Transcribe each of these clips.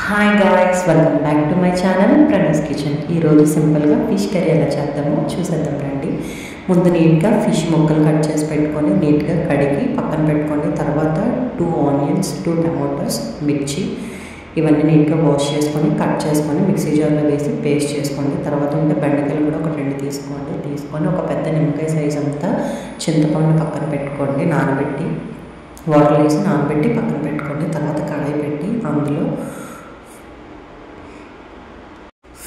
Hi guys, welcome back to my channel Pranas kitchen. ఈరోజు సింపుల్గా fish curry ఎలా చేద్దామో చూసేద్దాం రండి. ముందు నీట్గా ఫిష్ ముక్కలు కట్ చేసి పెట్టుకొని నీట్గా కడిగి పక్కన పెట్టుకోండి. తర్వాత 2 ఆనియన్స్, 2 టమాటోస్, మిర్చి ఇవన్నీ నీట్గా వాష్ చేసుకొని కట్ చేసుకొని మిక్సీ జార్లో వేసి పేస్ట్ చేసుకోండి. తర్వాత ఉంటే బెండకాయలు కూడా ఒక 2 తీసుకొని ఒక పెద్ద నిమ్మకాయ సైజ్ అంతా చింతపండు పక్కన పెట్టుకోండి. నానబెట్టి వాటర్ వేసి నానబెట్టి పక్కన పెట్టుకోండి. తర్వాత కడాయి పెట్టి అందులో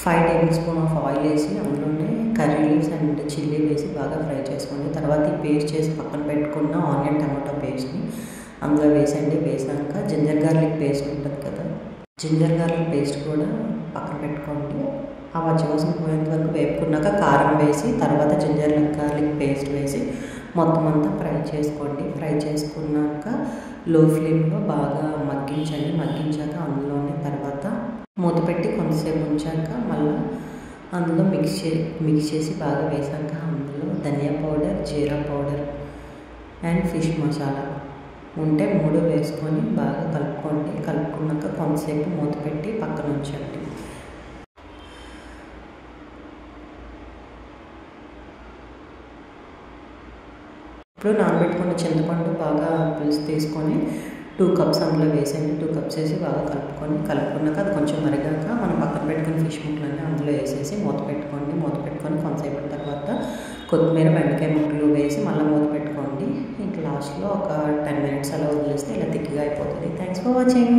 5 టేబుల్ స్పూన్ ఆఫ్ ఆయిల్ వేసి అందులోనే కర్రీ లీవ్స్ అండ్ చిల్లీ వేసి బాగా ఫ్రై చేసుకోండి. తర్వాత ఈ పేస్ట్ చేసి పక్కన పెట్టుకున్న ఆనియన్ టమాటో పేస్ట్ని అందులో వేసండి. వేసాక జింజర్ గార్లిక్ పేస్ట్ ఉంటుంది కదా, జింజర్ గార్లిక్ పేస్ట్ కూడా పక్కన పెట్టుకోండి. ఆ పచ్చివాసన పోయేంత వరకు వేపుకున్నాక కారం వేసి తర్వాత జింజర్ గార్లిక్ పేస్ట్ వేసి మొత్తం అంతా ఫ్రై చేసుకోండి. ఫ్రై చేసుకున్నాక లో ఫ్లేమ్లో బాగా మగ్గించండి. మగ్గించాక అందులోనే తర్వాత మూత పెట్టి కొంతసేపు ఉంచాక మళ్ళీ అందులో మిక్స్ చేసి బాగా వేసాక అందులో dhaniya powder, jeera powder and fish masala ఉంటే 3 వేసుకొని బాగా కలుపుకోండి. కలుపుకున్నాక కొంతసేపు మూత పెట్టి పక్కన ఉంచండి. ఇప్పుడు నానబెట్టుకున్న చింతపండు బాగా పులుసు తీసుకొని 2 కప్స్ అందులో వేసేయండి. 2 కప్స్ వేసి బాగా కలుపుకున్నాక అది కొంచెం మరిగాక మనం పక్కన పెట్టుకుని ఫిష్ ముక్కలన్నీ అందులో వేసేసి మూత పెట్టుకోండి. మూత పెట్టుకొని కొంతసేపు తర్వాత కొత్తిమీర, బెండకాయ ముక్కలు వేసి మళ్ళీ మూత పెట్టుకోండి. ఇంకా లాస్ట్లో ఒక 10 మినిట్స్ అలా వదిలేస్తే ఇలా థిక్గా అయిపోతుంది. Thanks for watching.